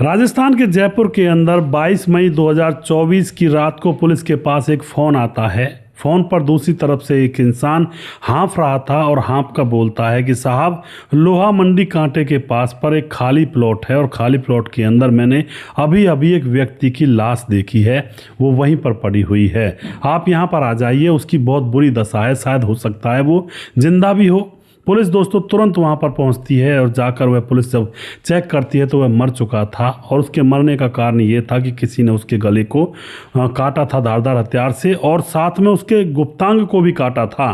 राजस्थान के जयपुर के अंदर 22 मई 2024 की रात को पुलिस के पास एक फ़ोन आता है। फ़ोन पर दूसरी तरफ से एक इंसान हाँफ रहा था और हाँफ कर बोलता है कि साहब, लोहा मंडी कांटे के पास पर एक खाली प्लॉट है और खाली प्लॉट के अंदर मैंने अभी अभी एक व्यक्ति की लाश देखी है, वो वहीं पर पड़ी हुई है। आप यहाँ पर आ जाइए, उसकी बहुत बुरी दशा है, शायद हो सकता है वो जिंदा भी हो। पुलिस दोस्तों तुरंत वहां पर पहुंचती है और जाकर वह पुलिस जब चेक करती है तो वह मर चुका था और उसके मरने का कारण ये था कि किसी ने उसके गले को काटा था धारदार हथियार से और साथ में उसके गुप्तांग को भी काटा था।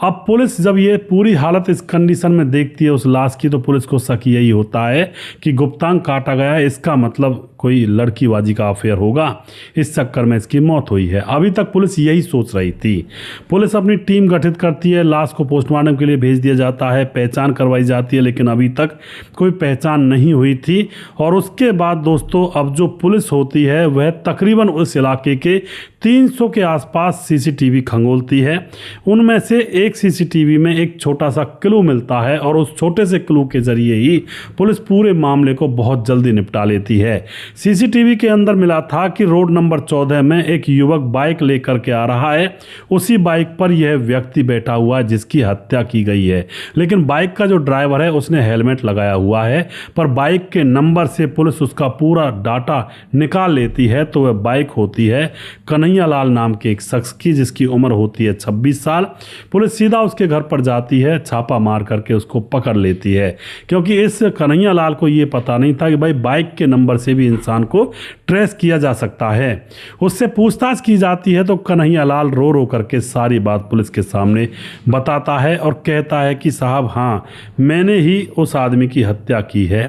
अब पुलिस जब ये पूरी हालत इस कंडीशन में देखती है उस लाश की, तो पुलिस को शक यही होता है कि गुप्तांग काटा गया है, इसका मतलब कोई लड़कीबाजी का अफेयर होगा, इस चक्कर में इसकी मौत हुई है। अभी तक पुलिस यही सोच रही थी। पुलिस अपनी टीम गठित करती है, लाश को पोस्टमार्टम के लिए भेज दिया जाता है, पहचान करवाई जाती है, लेकिन अभी तक कोई पहचान नहीं हुई थी। और उसके बाद दोस्तों अब जो पुलिस होती है वह तकरीबन उस इलाके के 300 के आसपास सीसीटीवी खंगोलती है। उनमें से एक सीसीटीवी में एक छोटा सा क्लू मिलता है और उस छोटे से क्लू के जरिए ही पुलिस पूरे मामले को बहुत जल्दी निपटा लेती है। सीसीटीवी के अंदर मिला था कि रोड नंबर 14 में एक युवक बाइक लेकर के आ रहा है, उसी बाइक पर यह व्यक्ति बैठा हुआ है जिसकी हत्या की गई है। लेकिन बाइक का जो ड्राइवर है उसने हेलमेट लगाया हुआ है, पर बाइक के नंबर से पुलिस उसका पूरा डाटा निकाल लेती है तो वह बाइक होती है कन्हैया लाल नाम के एक शख्स की, जिसकी उम्र होती है 26 साल। पुलिस सीधा उसके घर पर जाती है, छापा मार करके उसको पकड़ लेती है, क्योंकि इस कन्हैया लाल को ये पता नहीं था कि भाई बाइक के नंबर से भी इंसान को ट्रेस किया जा सकता है। उससे पूछताछ की जाती है तो कन्हैया लाल रो रो करके सारी बात पुलिस के सामने बताता है और कहता है कि साहब हाँ, मैंने ही उस आदमी की हत्या की है।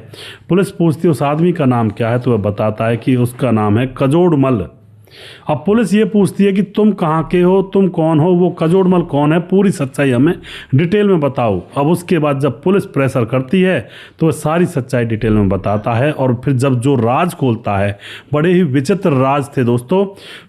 पुलिस पूछती है उस आदमी का नाम क्या है, तो वह बताता है कि उसका नाम है कजोड़मल। अब पुलिस ये पूछती है कि तुम कहाँ के हो, तुम कौन हो, वो कजोड़मल कौन है, पूरी सच्चाई हमें डिटेल में बताओ। अब उसके बाद जब पुलिस प्रेशर करती है तो वह सारी सच्चाई डिटेल में बताता है और फिर जब जो राज खोलता है, बड़े ही विचित्र राज थे दोस्तों।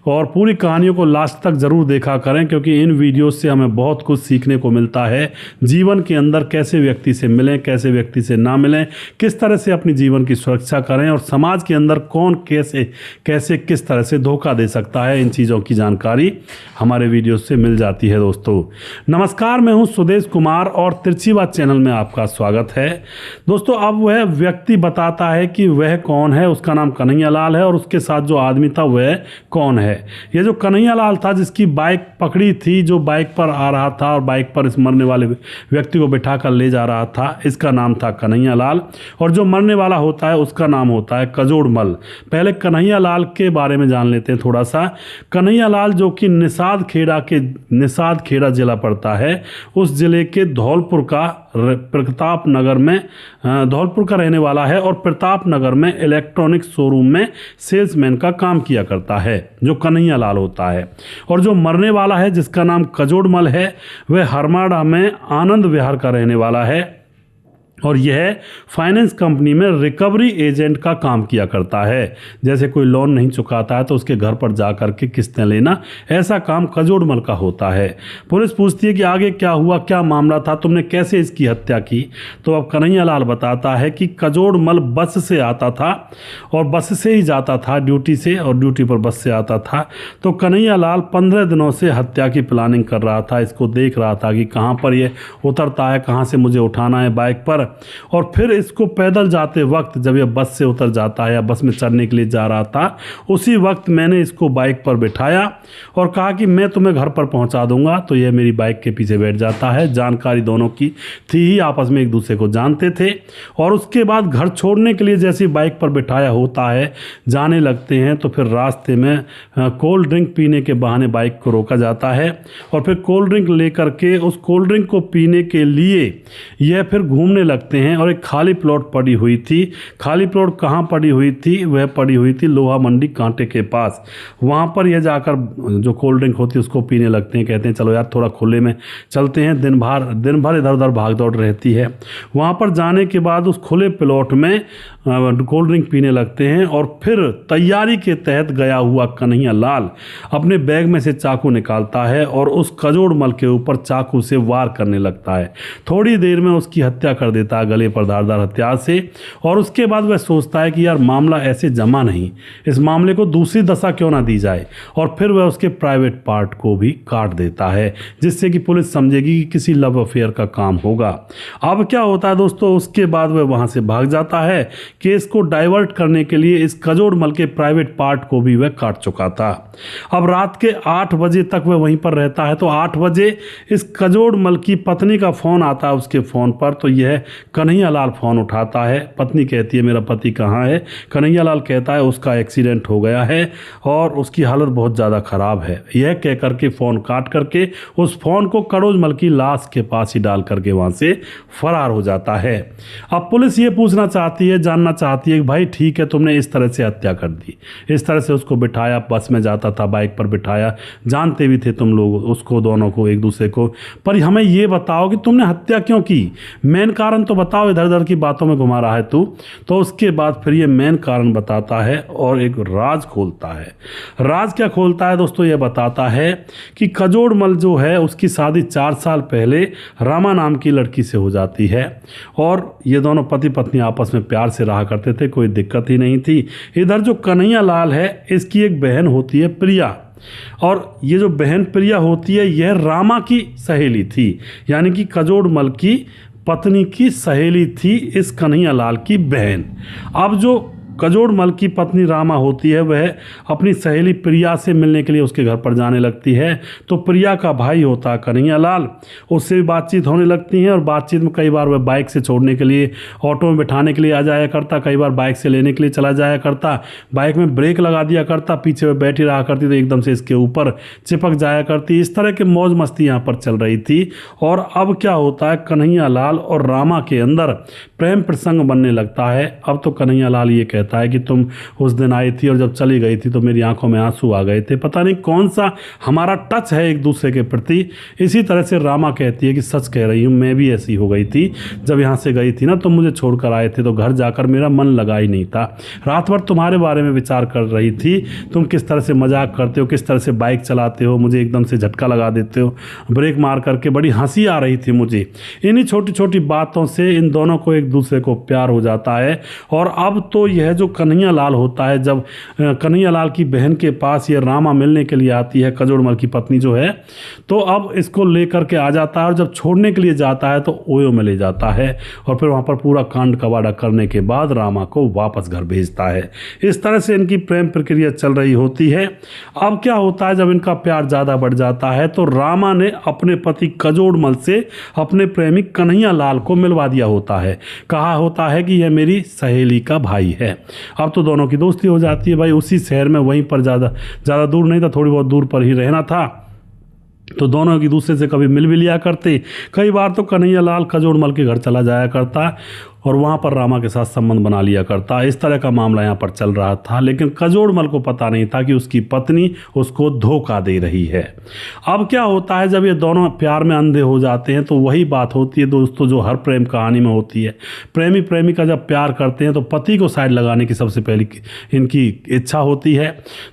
और पूरी कहानियों को लास्ट तक ज़रूर देखा करें, क्योंकि इन वीडियो से हमें बहुत कुछ सीखने को मिलता है। जीवन के अंदर कैसे व्यक्ति से मिलें, कैसे व्यक्ति से ना मिलें, किस तरह से अपनी जीवन की सुरक्षा करें और समाज के अंदर कौन कैसे कैसे किस तरह से धोखा दे सकता है, इन चीज़ों की जानकारी हमारे वीडियो से मिल जाती है। दोस्तों नमस्कार, मैं हूं सुदेश कुमार और तिरछी बात चैनल में आपका स्वागत है। दोस्तों अब वह व्यक्ति बताता है कि वह कौन है, उसका नाम कन्हैया लाल है और उसके साथ जो आदमी था वह कौन है। यह जो कन्हैया लाल था जिसकी बाइक पकड़ी थी, जो बाइक पर आ रहा था और बाइक पर इस मरने वाले व्यक्ति को बिठा कर ले जा रहा था, इसका नाम था कन्हैया लाल। और जो मरने वाला होता है उसका नाम होता है कजोड़मल। पहले कन्हैया लाल के बारे में जान लेते हैं थोड़ा सा। कन्हैया लाल जो कि निषाद खेड़ा जिला पड़ता है, उस जिले के धौलपुर का रहने वाला है और प्रताप नगर में इलेक्ट्रॉनिक शोरूम में सेल्समैन का काम किया करता है, जो कन्हैया लाल होता है। और जो मरने वाला है जिसका नाम कजोड़मल है, वह हरमाड़ा में आनंद विहार का रहने वाला है और यह फाइनेंस कंपनी में रिकवरी एजेंट का काम किया करता है। जैसे कोई लोन नहीं चुकाता है तो उसके घर पर जा कर के किस्तें लेना, ऐसा काम कजोड़मल का होता है। पुलिस पूछती है कि आगे क्या हुआ, क्या मामला था, तुमने कैसे इसकी हत्या की। तो अब कन्हैया लाल बताता है कि कजोड़मल बस से आता था और बस से ही जाता था ड्यूटी से, और ड्यूटी पर बस से आता था। तो कन्हैया लाल 15 दिनों से हत्या की प्लानिंग कर रहा था, इसको देख रहा था कि कहाँ पर ये उतरता है, कहाँ से मुझे उठाना है बाइक पर। और फिर इसको पैदल जाते वक्त जब यह बस से उतर जाता है या बस में चढ़ने के लिए जा रहा था, उसी वक्त मैंने इसको बाइक पर बिठाया और कहा कि मैं तुम्हें घर पर पहुंचा दूंगा। तो यह मेरी बाइक के पीछे बैठ जाता है। जानकारी दोनों की थी ही, आपस में एक दूसरे को जानते थे। और उसके बाद घर छोड़ने के लिए जैसे बाइक पर बिठाया होता है, जाने लगते हैं तो फिर रास्ते में कोल्ड ड्रिंक पीने के बहाने बाइक को रोका जाता है और फिर कोल्ड ड्रिंक लेकर के उस कोल्ड ड्रिंक को पीने के लिए यह फिर घूमने लगते हैं। और एक खाली प्लॉट पड़ी हुई थी। खाली प्लॉट कहाँ पड़ी हुई थी, वह पड़ी हुई थी लोहा मंडी कांटे के पास। वहाँ पर यह जाकर जो कोल्ड ड्रिंक होती है उसको पीने लगते हैं। कहते हैं चलो यार थोड़ा खुले में चलते हैं, दिन भर इधर उधर भाग दौड़ रहती है। वहाँ पर जाने के बाद उस खुले प्लॉट में कोल्ड ड्रिंक पीने लगते हैं और फिर तैयारी के तहत गया हुआ कन्हैया लाल अपने बैग में से चाकू निकालता है और उस कजोड़मल के ऊपर चाकू से वार करने लगता है। थोड़ी देर में उसकी हत्या कर देता है गले पर धारदार हथियार से। और उसके बाद वह सोचता है कि यार मामला ऐसे जमा नहीं, इस मामले को दूसरी दशा क्यों ना दी जाए, और फिर वह उसके प्राइवेट पार्ट को भी काट देता है जिससे कि पुलिस समझेगी कि किसी लव अफेयर का काम होगा। अब क्या होता है दोस्तों, उसके बाद वह वहां से भाग जाता है। केस को डाइवर्ट करने के लिए इस कजोड़मल के प्राइवेट पार्ट को भी वह काट चुका था। अब रात के 8 बजे तक वह वहीं पर रहता है। तो 8 बजे इस कजोड़मल की पत्नी का फोन आता है उसके फोन पर। तो यह कन्हैया लाल फोन उठाता है। पत्नी कहती है मेरा पति कहाँ है। कन्हैया लाल कहता है उसका एक्सीडेंट हो गया है और उसकी हालत बहुत ज़्यादा खराब है। यह कह करके फ़ोन काट करके उस फ़ोन को कजोड़मल की लाश के पास ही डाल करके वहाँ से फरार हो जाता है। अब पुलिस ये पूछना चाहती है, जानना चाहती है कि भाई ठीक है तुमने इस तरह से हत्या कर दी, इस तरह से उसको बिठाया, बस में जाता था बाइक पर बिठाया, जानते भी थे तुम लोग उसको, दोनों को, एक दूसरे को, पर हमें ये बताओ कि तुमने हत्या क्यों की, मेन कारण तो बताओ, इधर उधर की बातों में घुमा रहा है तू। तो उसके बाद फिर ये मेन कारण बताता है और एक राज खोलता है। राज क्या खोलता है दोस्तों, ये बताता है कि कजोड़मल जो है उसकी शादी 4 साल पहले रामा नाम की लड़की से हो जाती है और ये दोनों पति पत्नी आपस में प्यार से रहा करते थे, कोई दिक्कत ही नहीं थी। इधर जो कन्हैया लाल है इसकी एक बहन होती है प्रिया, और ये जो बहन प्रिया होती है यह रामा की सहेली थी, यानी कि कजोड़मल की पत्नी की सहेली थी इस कन्हैया लाल की बहन। अब जो कजोड़मल की पत्नी रामा होती है वह अपनी सहेली प्रिया से मिलने के लिए उसके घर पर जाने लगती है। तो प्रिया का भाई होता है कन्हैया लाल, उससे भी बातचीत होने लगती है और बातचीत में कई बार वह बाइक से छोड़ने के लिए, ऑटो में बिठाने के लिए आ जाया करता, कई बार बाइक से लेने के लिए चला जाया करता, बाइक में ब्रेक लगा दिया करता, पीछे वह बैठी रहा करती तो एकदम से इसके ऊपर चिपक जाया करती। इस तरह की मौज मस्ती यहाँ पर चल रही थी। और अब क्या होता है, कन्हैया लाल और रामा के अंदर प्रेम प्रसंग बनने लगता है। अब तो कन्हैया लाल ये कहता है कि तुम उस दिन आई थी और जब चली गई थी तो मेरी आंखों में आंसू आ गए थे, पता नहीं कौन सा हमारा टच है एक दूसरे के प्रति। इसी तरह से रामा कहती है कि सच कह रही हूँ, मैं भी ऐसी हो गई थी, जब यहाँ से गई थी ना तुम मुझे छोड़कर आए थे तो घर जाकर मेरा मन लगा ही नहीं था, रात भर तुम्हारे बारे में विचार कर रही थी, तुम किस तरह से मजाक करते हो, किस तरह से बाइक चलाते हो, मुझे एकदम से झटका लगा देते हो, ब्रेक मार करके, बड़ी हंसी आ रही थी मुझे। इन्हीं छोटी छोटी बातों से इन दोनों को एक दूसरे को प्यार हो जाता है। और अब तो यह जो कन्हैया लाल होता है, जब कन्हैया लाल की बहन के पास ये रामा मिलने के लिए आती है, कजोड़मल की पत्नी जो है, तो अब इसको लेकर के आ जाता है और जब छोड़ने के लिए जाता है तो ओयो में ले जाता है और फिर वहाँ पर पूरा कांड कबाड़ा करने के बाद रामा को वापस घर भेजता है। इस तरह से इनकी प्रेम प्रक्रिया चल रही होती है। अब क्या होता है, जब इनका प्यार ज़्यादा बढ़ जाता है तो रामा ने अपने पति कजोड़मल से अपने प्रेमी कन्हैया लाल को मिलवा दिया होता है, कहा होता है कि यह मेरी सहेली का भाई है। अब तो दोनों की दोस्ती हो जाती है। भाई उसी शहर में, वहीं पर ज़्यादा दूर नहीं था, थोड़ी बहुत दूर पर ही रहना था, तो दोनों एक दूसरे से कभी मिल भी लिया करते। कई बार तो कन्हैया लाल कजोड़मल के घर चला जाया करता और वहाँ पर रामा के साथ संबंध बना लिया करता। इस तरह का मामला यहाँ पर चल रहा था, लेकिन कजोड़मल को पता नहीं था कि उसकी पत्नी उसको धोखा दे रही है। अब क्या होता है, जब ये दोनों प्यार में अंधे हो जाते हैं तो वही बात होती है दोस्तों जो हर प्रेम कहानी में होती है। प्रेमी प्रेमिका जब प्यार करते हैं तो पति को साइड लगाने की सबसे पहली इनकी इच्छा होती है।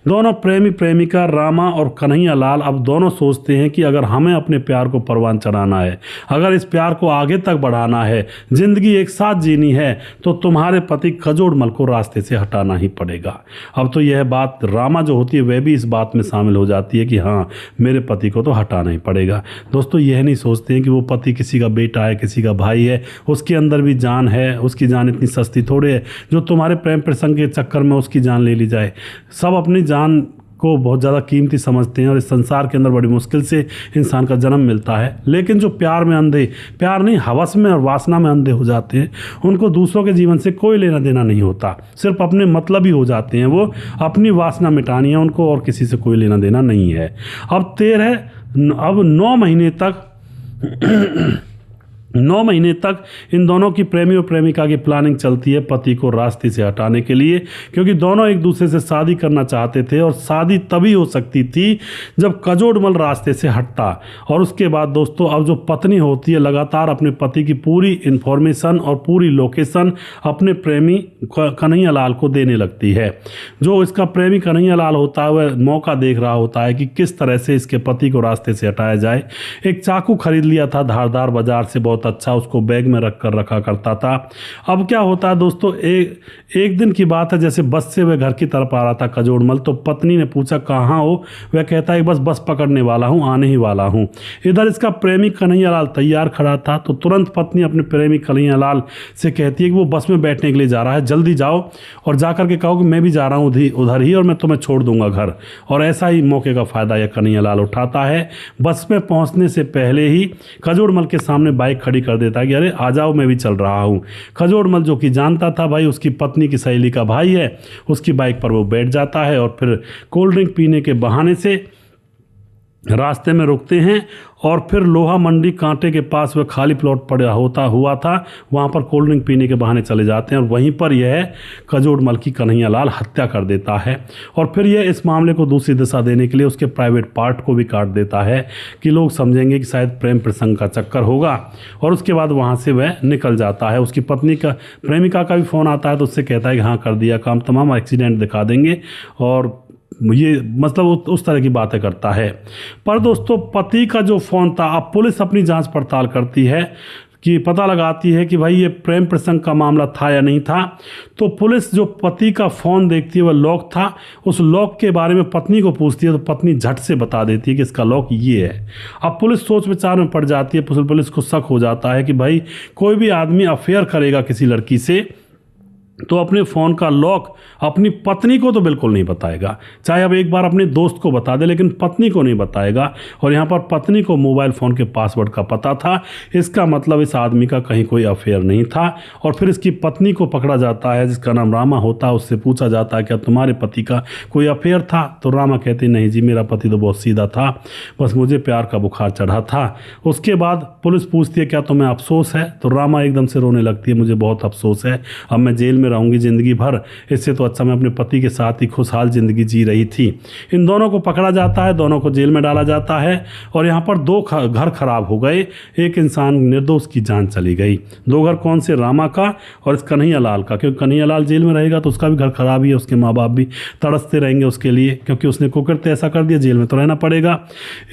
दोनों प्रेमी प्रेमिका रामा और कन्हैया लाल अब दोनों सोचते हैं कि अगर हमें अपने प्यार को परवान चढ़ाना है, अगर इस प्यार को आगे तक बढ़ाना है, जिंदगी एक साथ जीनी है, तो तुम्हारे पति कजोड़मल को रास्ते से हटाना ही पड़ेगा। अब तो यह बात रामा जो होती है वह भी इस बात में शामिल हो जाती है कि हाँ मेरे पति को तो हटाना ही पड़ेगा। दोस्तों यह नहीं सोचते हैं कि वो पति किसी का बेटा है, किसी का भाई है, उसके अंदर भी जान है, उसकी जान इतनी सस्ती थोड़े है जो तुम्हारे प्रेम प्रसंग के चक्कर में उसकी जान ले ली जाए। सब अपनी जान को बहुत ज़्यादा कीमती समझते हैं और इस संसार के अंदर बड़ी मुश्किल से इंसान का जन्म मिलता है। लेकिन जो प्यार में अंधे, प्यार नहीं हवस में और वासना में अंधे हो जाते हैं, उनको दूसरों के जीवन से कोई लेना देना नहीं होता, सिर्फ अपने मतलब ही हो जाते हैं। वो अपनी वासना मिटानी है उनको और किसी से कोई लेना देना नहीं है। अब 9 महीने तक 9 महीने तक इन दोनों की प्रेमी और प्रेमिका की प्लानिंग चलती है पति को रास्ते से हटाने के लिए, क्योंकि दोनों एक दूसरे से शादी करना चाहते थे और शादी तभी हो सकती थी जब कजोड़मल रास्ते से हटता। और उसके बाद दोस्तों अब जो पत्नी होती है लगातार अपने पति की पूरी इन्फॉर्मेशन और पूरी लोकेशन अपने प्रेमी कन्हैयालाल को देने लगती है। जो इसका प्रेमी कन्हैयालाल होता है वह मौका देख रहा होता है कि किस तरह से इसके पति को रास्ते से हटाया जाए। एक चाकू खरीद लिया था धारदार बाजार से, बहुत अच्छा, उसको बैग में रख कर रखा करता था। अब क्या होता है दोस्तों, एक दिन की बात है, जैसे बस से वह घर की तरफ आ रहा था कजोड़मल, तो पत्नी ने पूछा कहाँ हो। वह कहता है बस पकड़ने वाला हूँ, आने ही वाला हूँ। इधर इसका प्रेमी कन्हैयालाल तैयार खड़ा था, तो तुरंत पत्नी अपने प्रेमी कन्हैयालाल से कहती है कि वो बस में बैठने के लिए जा रहा है, जल्दी जाओ और जाकर के कहो कि मैं भी जा रहा हूँ उधर ही और मैं तुम्हें छोड़ दूंगा घर। और ऐसा ही मौके का फ़ायदा यह कन्हैयालाल उठाता है। बस में पहुँचने से पहले ही कजोड़मल के सामने बाइक खड़ी कर देता है कि अरे आ जाओ, मैं भी चल रहा हूँ। कजोड़मल जो कि जानता था भाई उसकी पत्नी की सहेली का भाई है, उसकी बाइक पर वो बैठ जाता है और फिर कोल्ड ड्रिंक पीने के बहाने से रास्ते में रुकते हैं और फिर लोहा मंडी कांटे के पास वह खाली प्लॉट पड़ा हुआ था, वहाँ पर कोल्ड ड्रिंक पीने के बहाने चले जाते हैं और वहीं पर यह कजोड़मल की कन्हैयालाल हत्या कर देता है। और फिर यह इस मामले को दूसरी दिशा देने के लिए उसके प्राइवेट पार्ट को भी काट देता है कि लोग समझेंगे कि शायद प्रेम प्रसंग का चक्कर होगा। और उसके बाद वहाँ से वह निकल जाता है। उसकी पत्नी का प्रेमिका का भी फ़ोन आता है, तो उससे कहता है कि हाँ कर दिया काम, तमाम एक्सीडेंट दिखा देंगे और ये मतलब उस तरह की बातें करता है। पर दोस्तों पति का जो फ़ोन था, अब पुलिस अपनी जांच पड़ताल करती है कि पता लगाती है कि भाई ये प्रेम प्रसंग का मामला था या नहीं था। तो पुलिस जो पति का फ़ोन देखती है वह लॉक था, उस लॉक के बारे में पत्नी को पूछती है तो पत्नी झट से बता देती है कि इसका लॉक ये है। अब पुलिस सोच विचार में पड़ जाती है, पुलिस को शक हो जाता है कि भाई कोई भी आदमी अफेयर करेगा किसी लड़की से तो अपने फ़ोन का लॉक अपनी पत्नी को तो बिल्कुल नहीं बताएगा, चाहे अब एक बार अपने दोस्त को बता दे लेकिन पत्नी को नहीं बताएगा। और यहाँ पर पत्नी को मोबाइल फ़ोन के पासवर्ड का पता था, इसका मतलब इस आदमी का कहीं कोई अफेयर नहीं था। और फिर इसकी पत्नी को पकड़ा जाता है जिसका नाम रामा होता है, उससे पूछा जाता है क्या तुम्हारे पति का कोई अफेयर था। तो रामा कहती नहीं जी मेरा पति तो बहुत सीधा था, बस मुझे प्यार का बुखार चढ़ा था। उसके बाद पुलिस पूछती है क्या तुम्हें अफसोस है, तो रामा एकदम से रोने लगती है मुझे बहुत अफसोस है, अब मैं जेल में रहूंगी जिंदगी भर, इससे तो अच्छा मैं अपने पति के साथ ही खुशहाल जिंदगी जी रही थी। इन दोनों को पकड़ा जाता है, दोनों को जेल में डाला जाता है और यहाँ पर 2 घर खराब हो गए, एक इंसान निर्दोष की जान चली गई। 2 घर कौन से, रामा का और इस कन्हैयालाल का, क्योंकि कन्हैयालाल जेल में रहेगा तो उसका भी घर खराब ही है, उसके माँ बाप भी तड़सते रहेंगे उसके लिए क्योंकि उसने कुकरते ऐसा कर दिया, जेल में तो रहना पड़ेगा।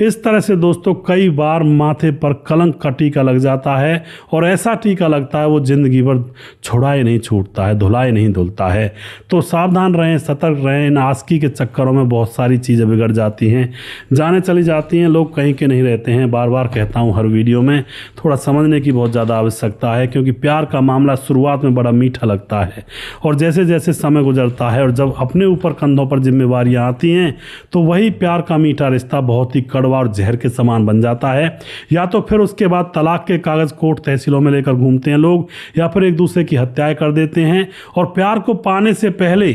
इस तरह से दोस्तों कई बार माथे पर कलंक का टीका लग जाता है और ऐसा टीका लगता है वो जिंदगी भर छुड़ाए नहीं छूटता है, धुलाए नहीं धुलता है। तो सावधान रहें, सतर्क रहें, इन आस्की के चक्करों में बहुत सारी चीज़ें बिगड़ जाती हैं, जाने चली जाती हैं, लोग कहीं के नहीं रहते हैं। बार बार कहता हूँ हर वीडियो में, थोड़ा समझने की बहुत ज़्यादा आवश्यकता है क्योंकि प्यार का मामला शुरुआत में बड़ा मीठा लगता है और जैसे जैसे समय गुजरता है और जब अपने ऊपर कंधों पर जिम्मेवारियाँ आती हैं तो वही प्यार का मीठा रिश्ता बहुत ही कड़वा और जहर के समान बन जाता है। या तो फिर उसके बाद तलाक के कागज़ कोर्ट तहसीलों में लेकर घूमते हैं लोग, या फिर एक दूसरे की हत्याएं कर देते हैं और प्यार को पाने से पहले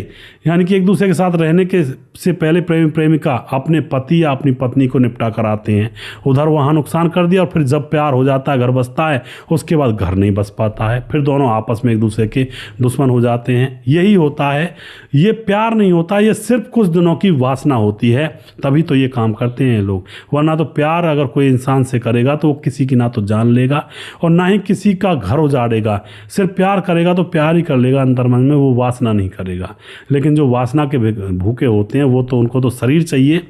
यानी कि एक दूसरे के साथ रहने के से पहले प्रेमी प्रेमिका अपने पति या अपनी पत्नी को निपटा कर आते हैं, उधर वहाँ नुकसान कर दिया और फिर जब प्यार हो जाता है, घर बसता है, उसके बाद घर नहीं बस पाता है, फिर दोनों आपस में एक दूसरे के दुश्मन हो जाते हैं। यही होता है, ये प्यार नहीं होता, ये सिर्फ कुछ दिनों की वासना होती है, तभी तो ये काम करते हैं लोग। वरना तो प्यार अगर कोई इंसान से करेगा तो वो किसी की ना तो जान लेगा और ना ही किसी का घर उजाड़ेगा, सिर्फ प्यार करेगा तो प्यार ही कर लेगा अंतर मन में, वो वासना नहीं करेगा। लेकिन जो वासना के भूखे होते हैं वो तो उनको तो शरीर चाहिए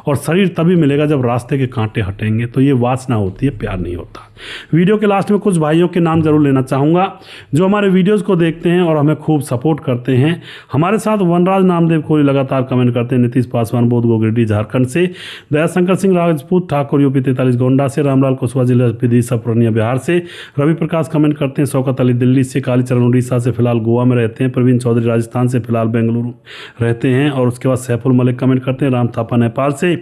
और शरीर तभी मिलेगा जब रास्ते के कांटे हटेंगे, तो ये वासना होती है, प्यार नहीं होता। वीडियो के लास्ट में कुछ भाइयों के नाम जरूर लेना चाहूँगा जो हमारे वीडियोस को देखते हैं और हमें खूब सपोर्ट करते हैं। हमारे साथ वनराज नामदेव कोहली लगातार कमेंट करते हैं, नीतीश पासवान बोध गोगिरडी झारखंड से, दयाशंकर सिंह राजपूत ठाकुर यूपी 43 गोंडा से, रामलाल कुशवाहा जिला विदिशा पूर्णिया बिहार से, रवि प्रकाश कमेंट करते हैं शौकत अली दिल्ली से, कालीचरण उड़ीसा से, फिलहाल गोवा में रहते हैं, प्रवीण चौधरी राजस्थान से, फिलहाल बेंगलुरु रहते हैं और उसके बाद सैफुल मलिक कमेंट करते हैं, राम थापा नेपाल से,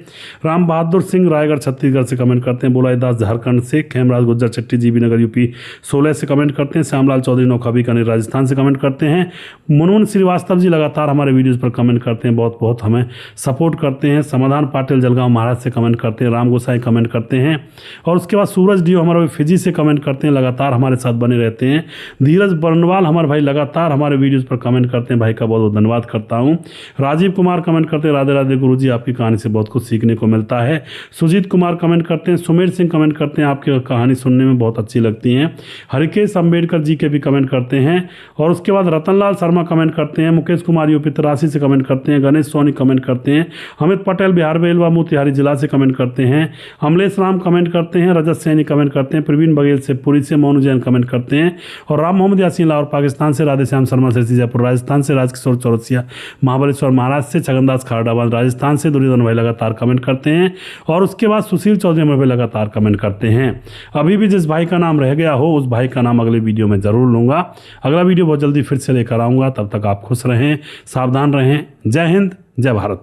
राम बहादुर सिंह रायगढ़ छत्तीसगढ़ से कमेंट करते हैं, बोलाई दास झारखंड से, खेमराज गुज्जर चट्टी जीबी नगर यूपी 16 से कमेंट करते हैं, श्यामलाल चौधरी नौखा बीकानेर राजस्थान से कमेंट करते हैं, मुनमुन श्रीवास्तव जी लगातार हमारे वीडियोज़ पर कमेंट करते हैं, बहुत बहुत हमें सपोर्ट करते हैं, समाधान पाटिल जलगांव महाराष्ट्र से कमेंट करते हैं, राम गोसाई कमेंट करते हैं, और उसके बाद सूरज डीओ हमारे फिजी से कमेंट करते हैं, लगातार हमारे साथ बने रहते हैं, धीरज बर्नवाल हमारे भाई लगातार हमारे वीडियोज़ पर कमेंट करते हैं, भाई का बहुत बहुत धन्यवाद करता हूँ। राजीव कुमार कमेंट करते हैं, राधे राधे गुरुजी, आपकी कहानी से बहुत कुछ सीखने को मिलता है। सुजीत कुमार कमेंट करते हैं, सुमेर सिंह कमेंट करते हैं, आपकी कहानी सुनने में बहुत अच्छी लगती है। हरिकेश अम्बेडकर जी के भी कमेंट करते हैं, और उसके बाद रतनलाल शर्मा कमेंट करते हैं, मुकेश कुमार यूपी 83 से कमेंट करते हैं, गणेश सोनी कमेंट करते हैं, अमित पटेल बिहार बेलवा मोतिहारी जिला से कमेंट करते हैं, अमलेश राम कमेंट करते हैं, रजत सैनी कमेंट करते हैं, प्रवीण बघेल से पुरी से, मोनू जैन कमेंट करते हैं, और राम मोहम्मद यासीन लाहौर पाकिस्तान से, राधे श्याम शर्मा सिरसी जयपुर राजस्थान से, राजकिशोर चौरसिया महाबलेश्वर महाराष्ट्र से, छगनदास खारडाबाद राजस्थान से, दुर्योधन भाई लगातार कमेंट करते हैं, और उसके बाद सुशील चौधरी हमारे भाई लगातार कमेंट करते हैं। अभी भी जिस भाई का नाम रह गया हो उस भाई का नाम अगले वीडियो में जरूर लूँगा। अगला वीडियो बहुत जल्दी फिर से लेकर आऊँगा, तब तक आप खुश रहें, सावधान रहें। जय हिंद, जय भारत।